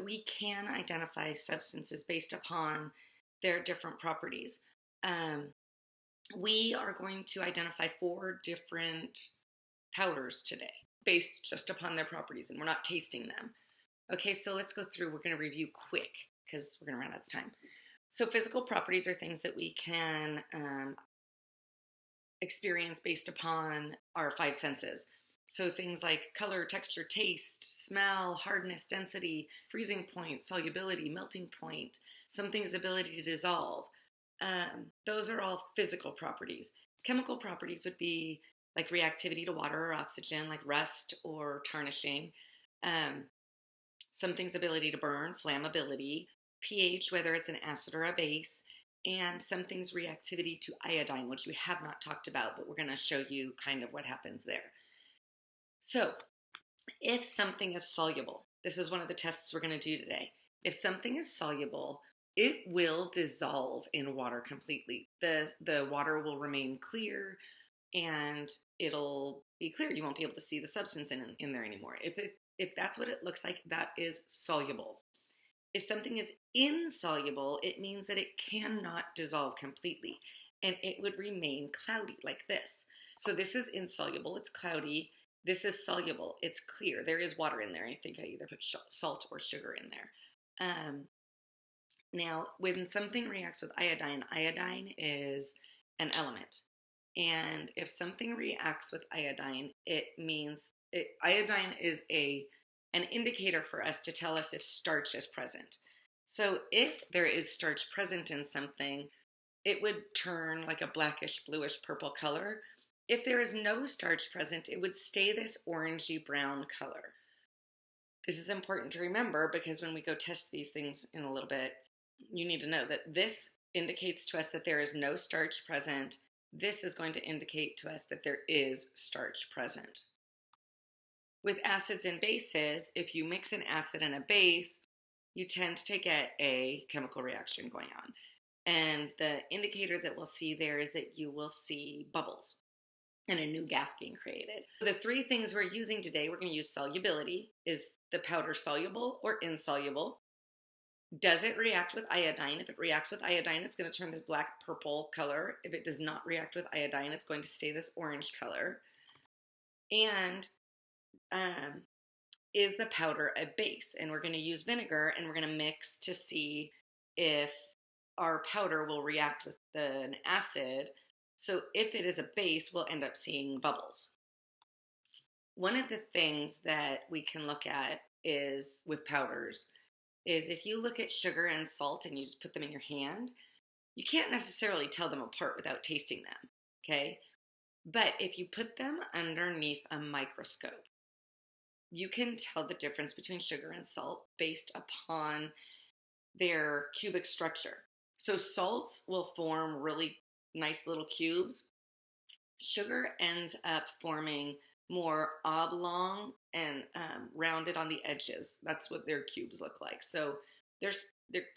we can identify substances based upon their different properties. We are going to identify 4 different powders today based just upon their properties, and we're not tasting them. Okay, so let's go through. We're going to review quick because we're going to run out of time. So physical properties are things that we can experience based upon our 5 senses. So things like color, texture, taste, smell, hardness, density, freezing point, solubility, melting point, something's ability to dissolve. Those are all physical properties. Chemical properties would be like reactivity to water or oxygen, like rust or tarnishing. Something's ability to burn, flammability, pH, whether it's an acid or a base, and something's reactivity to iodine, which we have not talked about, but we're going to show you kind of what happens there. So, if something is soluble, this is one of the tests we're going to do today. If something is soluble, it will dissolve in water completely. The water will remain clear and it'll be clear. You won't be able to see the substance in there anymore. If that's what it looks like, that is soluble. If something is insoluble, it means that it cannot dissolve completely and it would remain cloudy like this. So this is insoluble, it's cloudy. This is soluble, it's clear. There is water in there. I think I either put salt or sugar in there. Now, when something reacts with iodine, iodine is an element. And if something reacts with iodine, it means iodine is an indicator for us to tell us if starch is present. So if there is starch present in something, it would turn like a blackish, bluish, purple color. If there is no starch present, it would stay this orangey brown color. This is important to remember because when we go test these things in a little bit, you need to know that this indicates to us that there is no starch present. This is going to indicate to us that there is starch present. With acids and bases, if you mix an acid and a base, you tend to get a chemical reaction going on. And the indicator that we'll see there is that you will see bubbles and a new gas being created. The 3 things we're using today, we're going to use solubility. Is the powder soluble or insoluble? Does it react with iodine? If it reacts with iodine, it's going to turn this black purple color. If it does not react with iodine, it's going to stay this orange color. And is the powder a base? And we're going to use vinegar and we're going to mix to see if our powder will react with an acid. So if it is a base, we'll end up seeing bubbles. One of the things that we can look at is with powders is if you look at sugar and salt and you just put them in your hand, you can't necessarily tell them apart without tasting them, okay? But if you put them underneath a microscope, you can tell the difference between sugar and salt based upon their cubic structure. So salts will form really nice little cubes. Sugar ends up forming more oblong and rounded on the edges. That's what their cubes look like. So they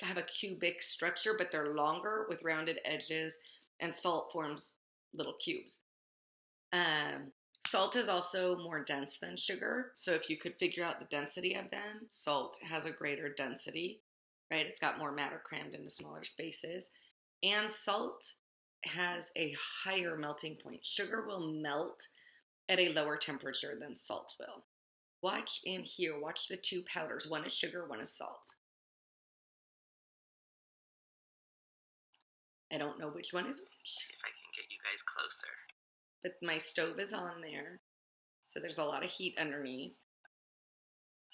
have a cubic structure, but they're longer with rounded edges, and salt forms little cubes. Salt is also more dense than sugar. So if you could figure out the density of them, salt has a greater density, right? It's got more matter crammed into smaller spaces. And salt has a higher melting point. Sugar will melt at a lower temperature than salt will. Watch in here, watch the 2 powders. One is sugar, one is salt. I don't know which one is which. See if I can get you guys closer. But my stove is on there, so there's a lot of heat underneath.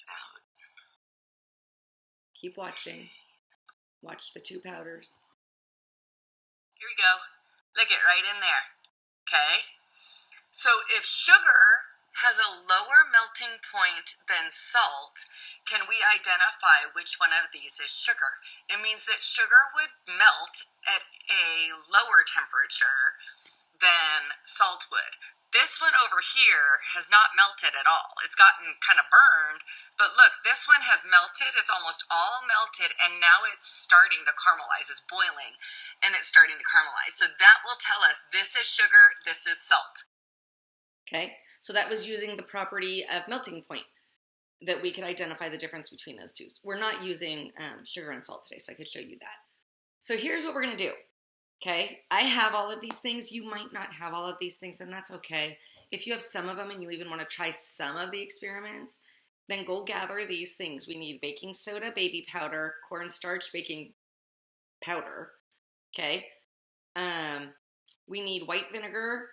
Out. Keep watching. Watch the 2 powders. Here we go. Look it right in there. Okay? So if sugar has a lower melting point than salt, can we identify which one of these is sugar? It means that sugar would melt at a lower temperature than salt would. This one over here has not melted at all. It's gotten kind of burned, but look, this one has melted. It's almost all melted, and now it's starting to caramelize. It's boiling, and it's starting to caramelize. So that will tell us this is sugar, this is salt. Okay, so that was using the property of melting point. that we could identify the difference between those two. We're not using sugar and salt today, so I could show you that. So here's what we're going to do. Okay, I have all of these things. You might not have all of these things, and that's okay. If you have some of them and you even want to try some of the experiments, then go gather these things. We need baking soda, baby powder, cornstarch, baking powder. Okay, we need white vinegar,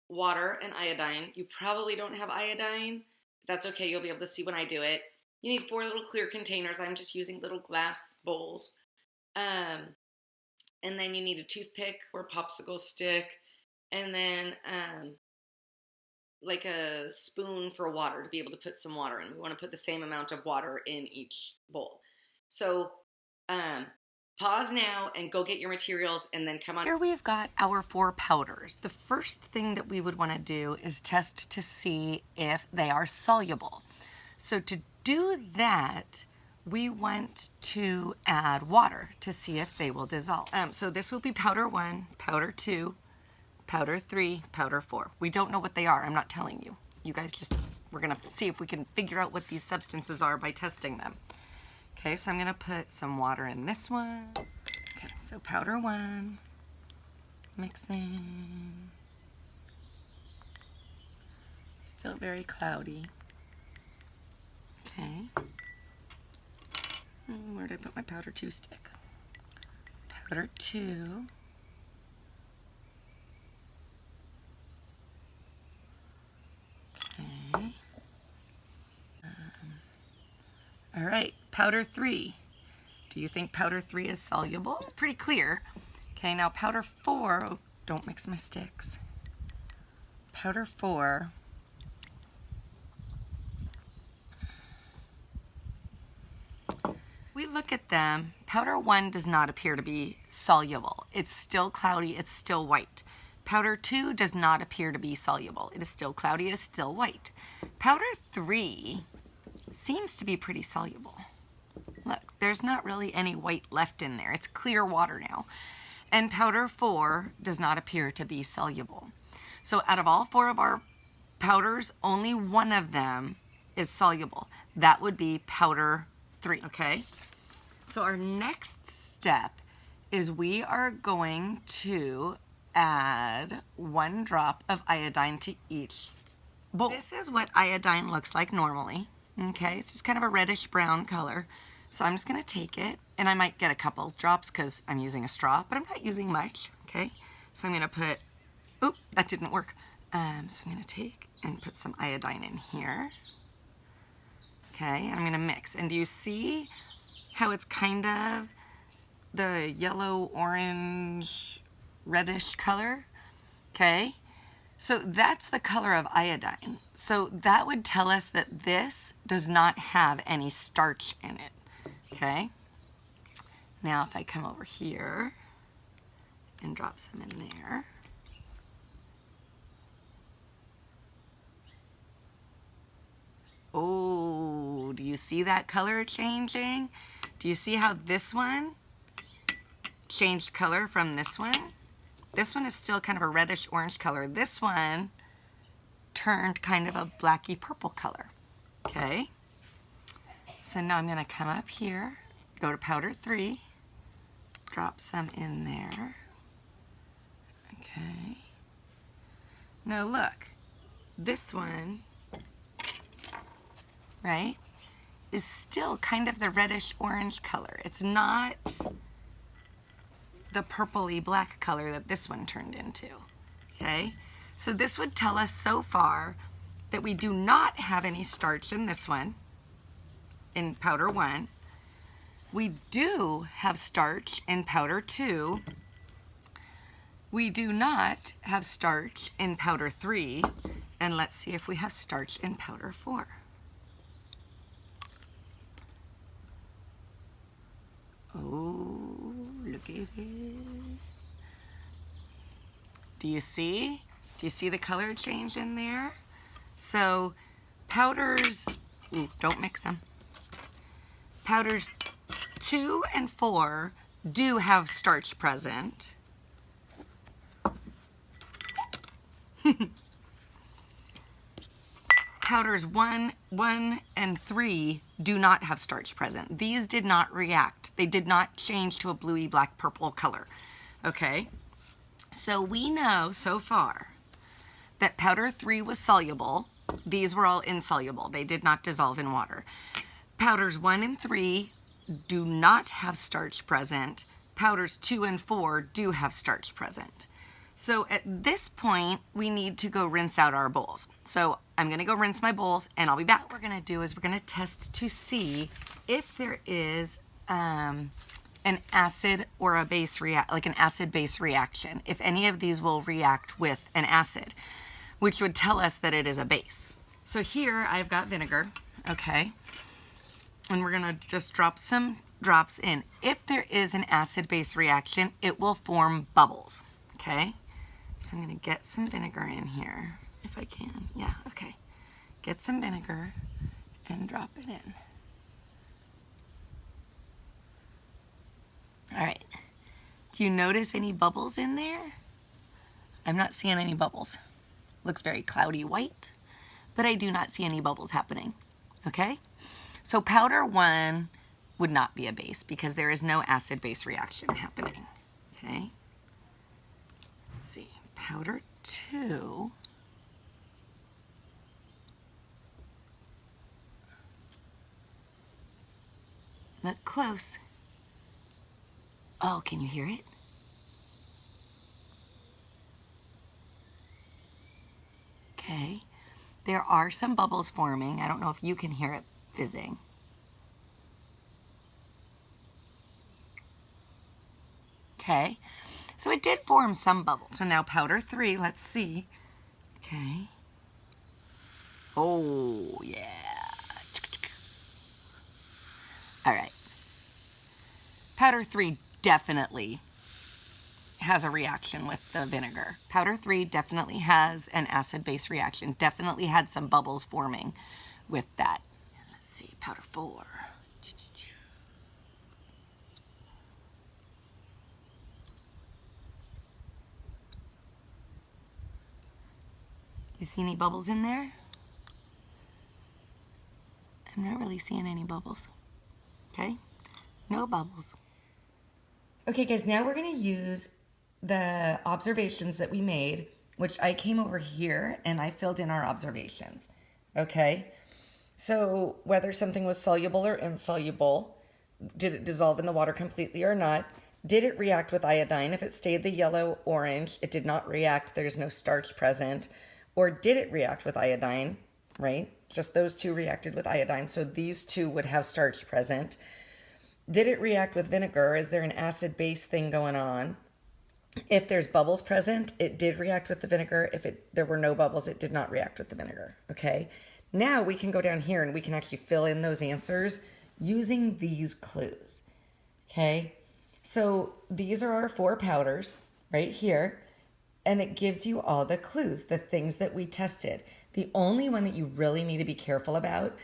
water, and iodine. You probably don't have iodine, but that's okay. You'll be able to see when I do it. You need 4 little clear containers. I'm just using little glass bowls. And then you need a toothpick or popsicle stick, and then like a spoon for water to be able to put some water in. We want to put the same amount of water in each bowl. So pause now and go get your materials and then come on. Here we've got our 4 powders. The first thing that we would want to do is test to see if they are soluble. So to do that, we want to add water to see if they will dissolve. So this will be powder 1, powder 2, powder 3, powder 4. We don't know what they are. I'm not telling you. You guys we're going to see if we can figure out what these substances are by testing them. Okay, so I'm going to put some water in this one. Okay, so powder 1, mixing. Still very cloudy. Okay. Where did I put my powder 2 stick? Powder 2. Okay. All right, powder 3. Do you think powder 3 is soluble? It's pretty clear. Okay, now powder 4. Oh, don't mix my sticks. Powder 4. We look at them. Powder 1 does not appear to be soluble. It's still cloudy, it's still white. Powder 2 does not appear to be soluble. It is still cloudy, it is still white. Powder 3 seems to be pretty soluble. Look, there's not really any white left in there. It's clear water now. And powder 4 does not appear to be soluble. So out of all 4 of our powders, only one of them is soluble. That would be powder 3, okay? So our next step is we are going to add 1 drop of iodine to each bowl. This is what iodine looks like normally, okay? It's just kind of a reddish brown color. So I'm just gonna take it, and I might get a couple drops because I'm using a straw, but I'm not using much, okay? So I'm gonna put, oop, that didn't work. So I'm gonna take and put some iodine in here. Okay, and I'm gonna mix. And do you see how it's kind of the yellow, orange, reddish color? Okay, so that's the color of iodine. So that would tell us that this does not have any starch in it, okay? Now if I come over here and drop some in there. Oh, do you see that color changing? Do you see how this one changed color from this one? This one is still kind of a reddish orange color. This one turned kind of a blacky purple color, okay? So now I'm gonna come up here, go to powder 3, drop some in there, okay? Now look, this one, right, is still kind of the reddish orange color. It's not the purpley black color that this one turned into, okay? So this would tell us so far that we do not have any starch in this one, in powder 1. We do have starch in powder 2. We do not have starch in powder 3. And let's see if we have starch in powder 4. Oh, look at it. Do you see? Do you see the color change in there? So powders, ooh, don't mix them. Powders 2 and 4 do have starch present. powders 1, and 3 do not have starch present. These did not react. They did not change to a bluey black purple color. Okay? So we know so far that powder 3 was soluble. These were all insoluble. They did not dissolve in water. Powders 1 and 3 do not have starch present. Powders 2 and 4 do have starch present. So at this point, we need to go rinse out our bowls. So I'm gonna go rinse my bowls and I'll be back. What we're gonna do is we're gonna test to see if there is an acid or a base like an acid-base reaction. If any of these will react with an acid, which would tell us that it is a base. So here I've got vinegar, okay? And we're gonna just drop some drops in. If there is an acid-base reaction, it will form bubbles, okay? So I'm gonna get some vinegar in here, if I can. Yeah, okay. Get some vinegar and drop it in. All right. Do you notice any bubbles in there? I'm not seeing any bubbles. Looks very cloudy white, but I do not see any bubbles happening, okay? So powder 1 would not be a base because there is no acid-base reaction happening, okay? Let's see. Powder 2. Look close. Oh, can you hear it? Okay. There are some bubbles forming. I don't know if you can hear it fizzing. Okay. So it did form some bubbles. So now powder 3, let's see. Okay. Oh, yeah. All right. Powder 3 definitely has a reaction with the vinegar. Powder 3 definitely has an acid-base reaction. Definitely had some bubbles forming with that. Let's see, powder 4. You see any bubbles in there? I'm not really seeing any bubbles. Okay? No bubbles. Okay, guys, now we're going to use the observations that we made, which I came over here and I filled in our observations. Okay? So whether something was soluble or insoluble, did it dissolve in the water completely or not? Did it react with iodine? If it stayed the yellow-orange, it did not react. There's no starch present. Or did it react with iodine, right? Just those two reacted with iodine, so these two would have starch present. Did it react with vinegar? Is there an acid-base thing going on? If there's bubbles present, it did react with the vinegar. If there were no bubbles, it did not react with the vinegar, okay? Now we can go down here and we can actually fill in those answers using these clues, okay? So these are our 4 powders right here. And it gives you all the clues, the things that we tested. The only one that you really need to be careful about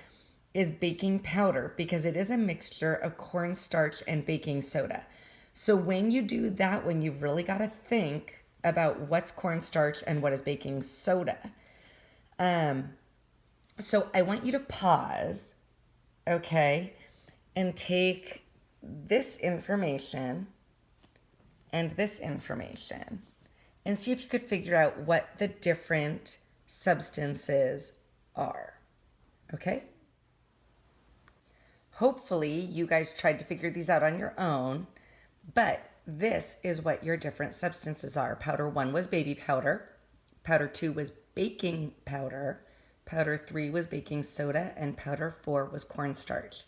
is baking powder because it is a mixture of cornstarch and baking soda. So when you do that one, you've really got to think about what's cornstarch and what is baking soda. So I want you to pause, okay, and take this information and this information and see if you could figure out what the different substances are, okay? Hopefully you guys tried to figure these out on your own, but this is what your different substances are. Powder 1 was baby powder, powder 2 was baking powder, powder 3 was baking soda, and powder 4 was cornstarch.